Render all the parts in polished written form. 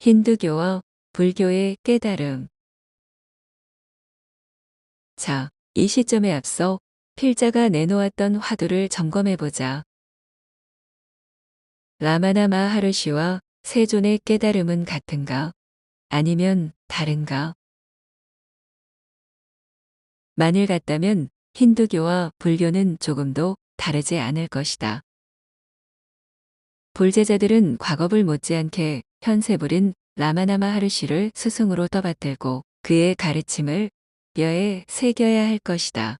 힌두교와 불교의 깨달음. 자, 이 시점에 앞서 필자가 내놓았던 화두를 점검해보자. 라마나 마하르시와 세존의 깨달음은 같은가? 아니면 다른가? 만일 같다면 힌두교와 불교는 조금도 다르지 않을 것이다. 불제자들은 과거불 못지않게 현세불인 라마나 마하르시를 스승으로 떠받들고 그의 가르침을 뼈에 새겨야 할 것이다.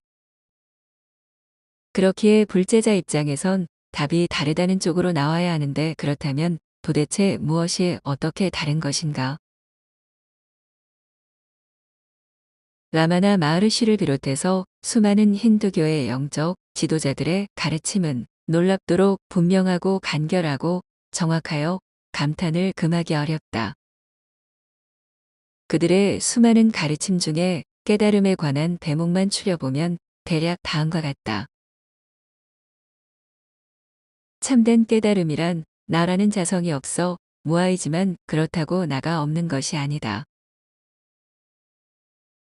그렇기에 불제자 입장에선 답이 다르다는 쪽으로 나와야 하는데, 그렇다면 도대체 무엇이 어떻게 다른 것인가? 라마나 마하르시를 비롯해서 수많은 힌두교의 영적 지도자들의 가르침은 놀랍도록 분명하고 간결하고 정확하여 감탄을 금하기 어렵다. 그들의 수많은 가르침 중에 깨달음에 관한 대목만 추려보면 대략 다음과 같다. 참된 깨달음이란 나라는 자성이 없어 무아이지만 그렇다고 나가 없는 것이 아니다.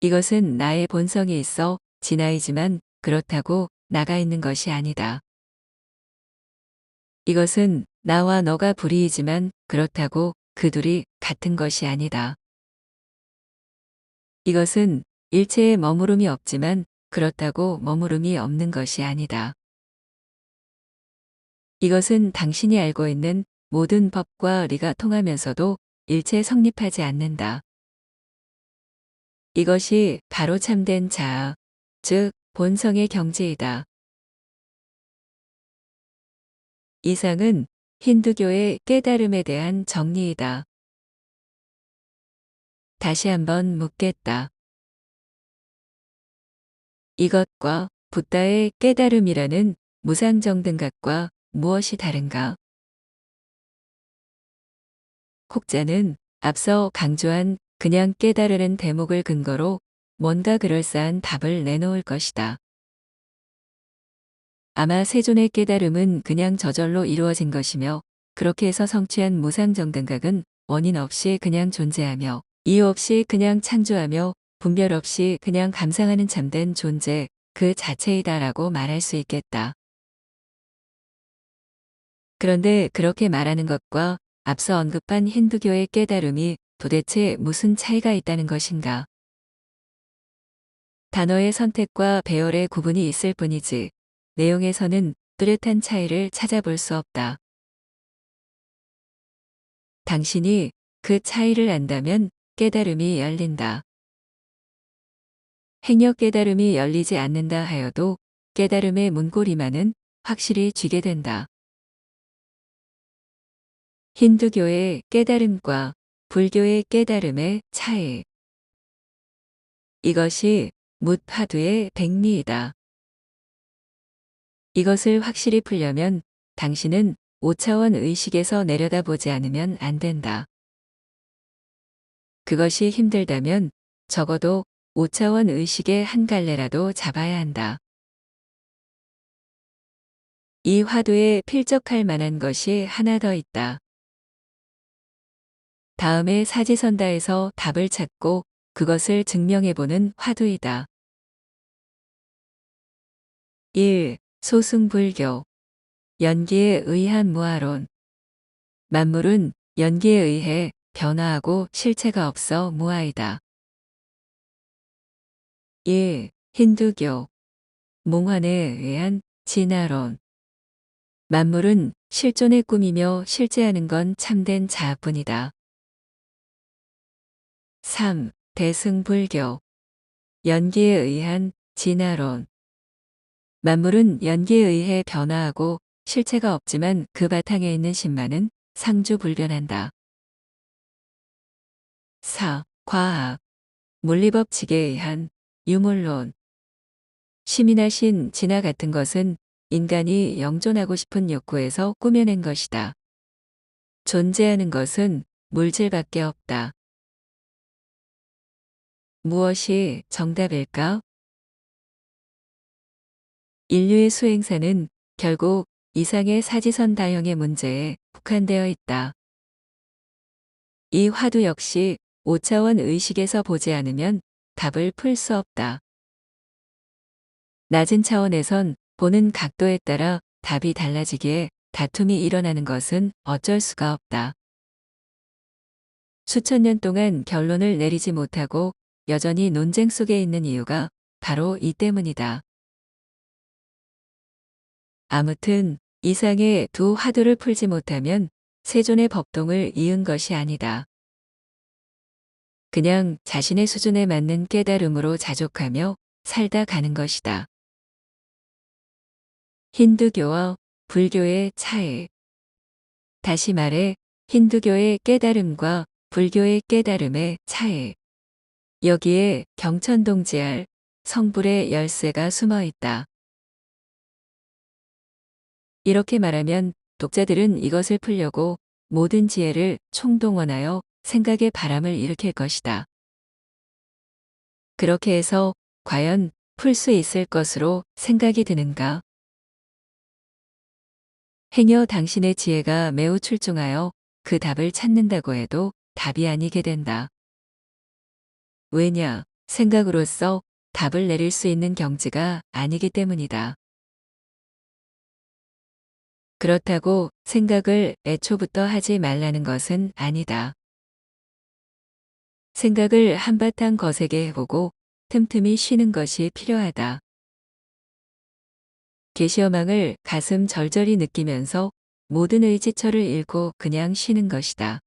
이것은 나의 본성이 있어 진아이지만 그렇다고 나가 있는 것이 아니다. 이것은 나와 너가 불이이지만 그렇다고 그 둘이 같은 것이 아니다. 이것은 일체에 머무름이 없지만 그렇다고 머무름이 없는 것이 아니다. 이것은 당신이 알고 있는 모든 법과理가 통하면서도 일체 성립하지 않는다. 이것이 바로 참된 자아, 즉 본성의 경지이다. 이상은 힌두교의 깨달음에 대한 정리이다. 다시 한번 묻겠다. 이것과 붓다의 깨달음이라는 무상정등각과 무엇이 다른가? 혹자는 앞서 강조한 그냥 깨달으는 대목을 근거로 뭔가 그럴싸한 답을 내놓을 것이다. 아마 세존의 깨달음은 그냥 저절로 이루어진 것이며, 그렇게 해서 성취한 무상정등각은 원인 없이 그냥 존재하며 이유 없이 그냥 창조하며 분별 없이 그냥 감상하는 참된 존재 그 자체이다라고 말할 수 있겠다. 그런데 그렇게 말하는 것과 앞서 언급한 힌두교의 깨달음이 도대체 무슨 차이가 있다는 것인가? 단어의 선택과 배열의 구분이 있을 뿐이지 내용에서는 뚜렷한 차이를 찾아볼 수 없다. 당신이 그 차이를 안다면 깨달음이 열린다. 행여 깨달음이 열리지 않는다 하여도 깨달음의 문고리만은 확실히 쥐게 된다. 힌두교의 깨달음과 불교의 깨달음의 차이. 이것이 묻화두의 백미이다. 이것을 확실히 풀려면 당신은 5차원 의식에서 내려다보지 않으면 안 된다. 그것이 힘들다면 적어도 5차원 의식의 한 갈래라도 잡아야 한다. 이 화두에 필적할 만한 것이 하나 더 있다. 다음에 사지선다에서 답을 찾고 그것을 증명해보는 화두이다. 1. 소승불교. 연기에 의한 무아론. 만물은 연기에 의해 변화하고 실체가 없어 무아이다. 2. 힌두교. 몽환에 의한 진화론. 만물은 실존의 꿈이며 실제하는 건 참된 자아뿐이다. 3. 대승불교. 연기에 의한 진화론. 만물은 연기에 의해 변화하고 실체가 없지만 그 바탕에 있는 신만은 상주불변한다. 4. 과학. 물리법칙에 의한 유물론. 심이나 신, 진화 같은 것은 인간이 영존하고 싶은 욕구에서 꾸며낸 것이다. 존재하는 것은 물질밖에 없다. 무엇이 정답일까? 인류의 수행사는 결국 이상의 사지선 다형의 문제에 국한되어 있다. 이 화두 역시 5차원 의식에서 보지 않으면 답을 풀 수 없다. 낮은 차원에선 보는 각도에 따라 답이 달라지기에 다툼이 일어나는 것은 어쩔 수가 없다. 수천 년 동안 결론을 내리지 못하고 여전히 논쟁 속에 있는 이유가 바로 이 때문이다. 아무튼 이상의 두 화두를 풀지 못하면 세존의 법동을 이은 것이 아니다. 그냥 자신의 수준에 맞는 깨달음으로 자족하며 살다 가는 것이다. 힌두교와 불교의 차이. 다시 말해 힌두교의 깨달음과 불교의 깨달음의 차이. 여기에 경천동지알 성불의 열쇠가 숨어 있다. 이렇게 말하면 독자들은 이것을 풀려고 모든 지혜를 총동원하여 생각의 바람을 일으킬 것이다. 그렇게 해서 과연 풀 수 있을 것으로 생각이 드는가? 행여 당신의 지혜가 매우 출중하여 그 답을 찾는다고 해도 답이 아니게 된다. 왜냐? 생각으로서 답을 내릴 수 있는 경지가 아니기 때문이다. 그렇다고 생각을 애초부터 하지 말라는 것은 아니다. 생각을 한바탕 거세게 해보고 틈틈이 쉬는 것이 필요하다. 계시어망을 가슴 절절히 느끼면서 모든 의지처를 잃고 그냥 쉬는 것이다.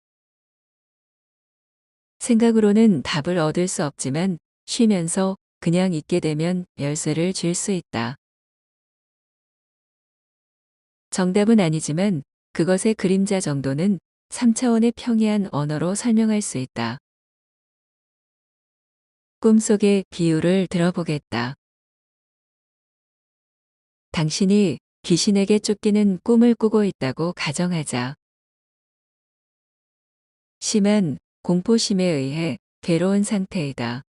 생각으로는 답을 얻을 수 없지만 쉬면서 그냥 있게 되면 열쇠를 쥘 수 있다. 정답은 아니지만 그것의 그림자 정도는 3차원의 평이한 언어로 설명할 수 있다. 꿈속의 비유를 들어보겠다. 당신이 귀신에게 쫓기는 꿈을 꾸고 있다고 가정하자. 심한 공포심에 의해 괴로운 상태이다.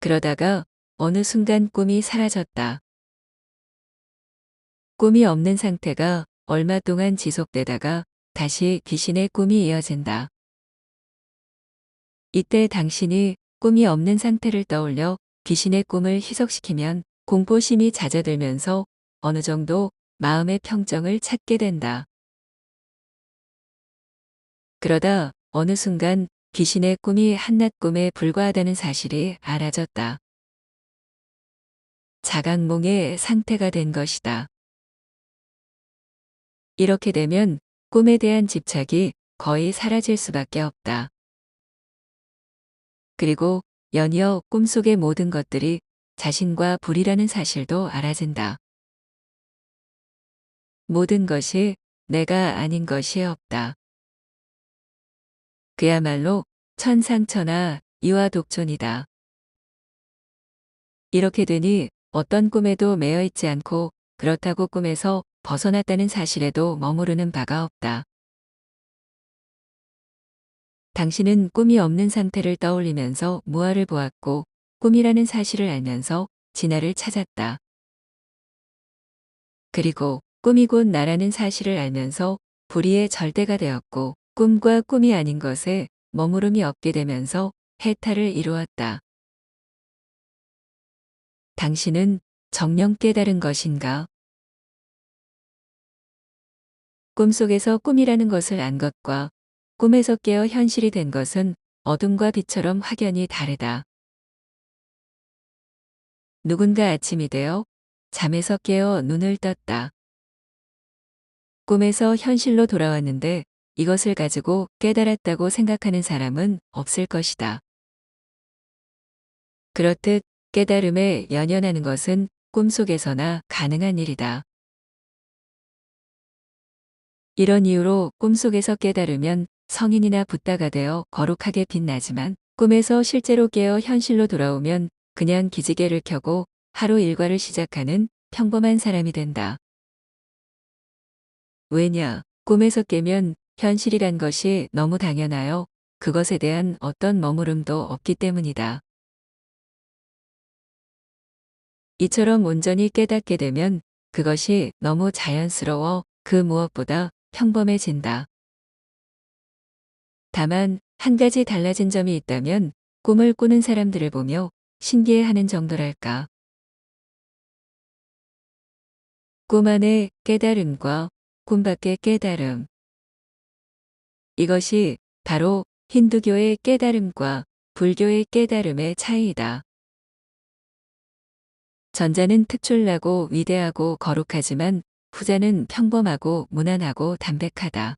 그러다가 어느 순간 꿈이 사라졌다. 꿈이 없는 상태가 얼마 동안 지속되다가 다시 귀신의 꿈이 이어진다. 이때 당신이 꿈이 없는 상태를 떠올려 귀신의 꿈을 희석시키면 공포심이 잦아들면서 어느 정도 마음의 평정을 찾게 된다. 그러다 어느 순간 귀신의 꿈이 한낱 꿈에 불과하다는 사실이 알아졌다. 자각몽의 상태가 된 것이다. 이렇게 되면 꿈에 대한 집착이 거의 사라질 수밖에 없다. 그리고 연이어 꿈속의 모든 것들이 자신과 불이라는 사실도 알아진다. 모든 것이 내가 아닌 것이 없다. 그야말로 천상천하 이화독존이다. 이렇게 되니 어떤 꿈에도 매여 있지 않고 그렇다고 꿈에서 벗어났다는 사실에도 머무르는 바가 없다. 당신은 꿈이 없는 상태를 떠올리면서 무아를 보았고 꿈이라는 사실을 알면서 진화를 찾았다. 그리고 꿈이 곧 나라는 사실을 알면서 불의의 절대가 되었고 꿈과 꿈이 아닌 것에 머무름이 없게 되면서 해탈을 이루었다. 당신은 정녕 깨달은 것인가? 꿈속에서 꿈이라는 것을 안 것과 꿈에서 깨어 현실이 된 것은 어둠과 빛처럼 확연히 다르다. 누군가 아침이 되어 잠에서 깨어 눈을 떴다. 꿈에서 현실로 돌아왔는데 이것을 가지고 깨달았다고 생각하는 사람은 없을 것이다. 그렇듯 깨달음에 연연하는 것은 꿈속에서나 가능한 일이다. 이런 이유로 꿈속에서 깨달으면 성인이나 붓다가 되어 거룩하게 빛나지만 꿈에서 실제로 깨어 현실로 돌아오면 그냥 기지개를 켜고 하루 일과를 시작하는 평범한 사람이 된다. 왜냐? 꿈에서 깨면 현실이란 것이 너무 당연하여 그것에 대한 어떤 머무름도 없기 때문이다. 이처럼 온전히 깨닫게 되면 그것이 너무 자연스러워 그 무엇보다 평범해진다. 다만 한 가지 달라진 점이 있다면 꿈을 꾸는 사람들을 보며 신기해하는 정도랄까. 꿈 안의 깨달음과 꿈 밖의 깨달음. 이것이 바로 힌두교의 깨달음과 불교의 깨달음의 차이이다. 전자는 특출나고 위대하고 거룩하지만 후자는 평범하고 무난하고 담백하다.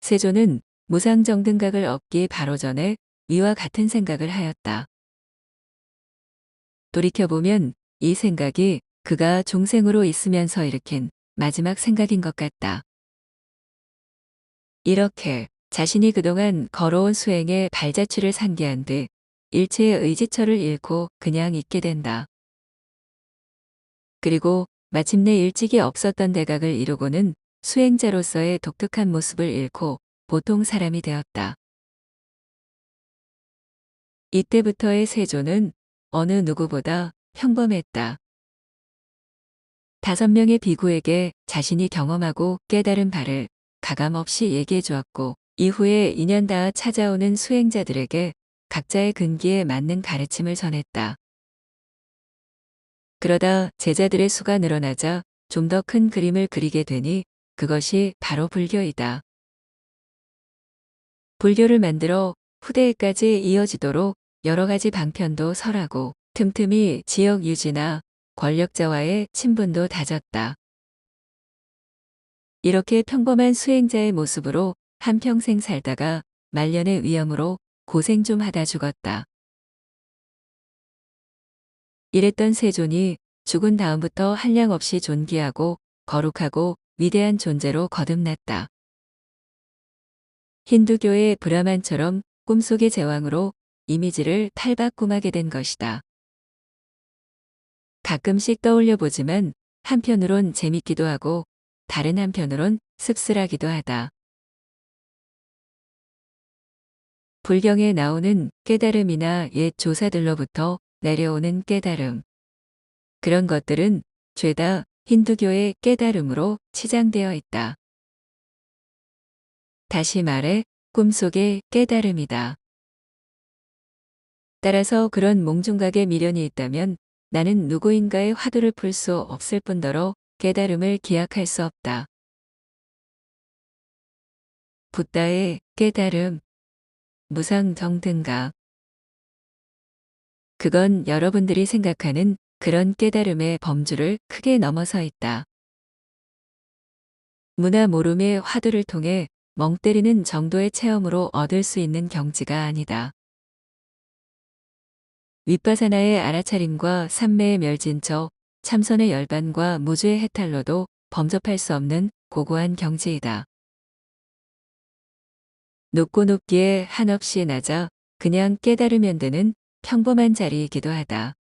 세조는 무상정등각을 얻기 바로 전에 위와 같은 생각을 하였다. 돌이켜보면 이 생각이 그가 종생으로 있으면서 일으킨 마지막 생각인 것 같다. 이렇게 자신이 그동안 걸어온 수행의 발자취를 상기한 뒤 일체의 의지처를 잃고 그냥 있게 된다. 그리고 마침내 일찍이 없었던 대각을 이루고는 수행자로서의 독특한 모습을 잃고 보통 사람이 되었다. 이때부터의 세조는 어느 누구보다 평범했다. 5명의 비구에게 자신이 경험하고 깨달은 바를 가감없이 얘기해 주었고 이후에 인연 닿아 찾아오는 수행자들에게 각자의 근기에 맞는 가르침을 전했다. 그러다 제자들의 수가 늘어나자 좀 더 큰 그림을 그리게 되니 그것이 바로 불교이다. 불교를 만들어 후대에까지 이어지도록 여러 가지 방편도 설하고 틈틈이 지역 유지나 권력자와의 친분도 다졌다. 이렇게 평범한 수행자의 모습으로 한평생 살다가 말년의 위염으로 고생 좀 하다 죽었다. 이랬던 세존이 죽은 다음부터 한량없이 존귀하고 거룩하고 위대한 존재로 거듭났다. 힌두교의 브라만처럼 꿈속의 제왕으로 이미지를 탈바꿈하게 된 것이다. 가끔씩 떠올려 보지만 한편으론 재밌기도 하고 다른 한편으론 씁쓸하기도 하다. 불경에 나오는 깨달음이나 옛 조사들로부터 내려오는 깨달음. 그런 것들은 죄다 힌두교의 깨달음으로 치장되어 있다. 다시 말해 꿈속의 깨달음이다. 따라서 그런 몽중각에 미련이 있다면 나는 누구인가의 화두를 풀 수 없을 뿐더러 깨달음을 기약할 수 없다. 붓다의 깨달음, 무상정등각. 그건 여러분들이 생각하는 그런 깨달음의 범주를 크게 넘어서 있다. 문화 모름의 화두를 통해 멍 때리는 정도의 체험으로 얻을 수 있는 경지가 아니다. 윗바사나의 알아차림과 삼매의 멸진처, 참선의 열반과 무주의 해탈로도 범접할 수 없는 고고한 경지이다. 높고 높기에 한없이 낮아 그냥 깨달으면 되는 평범한 자리이기도 하다.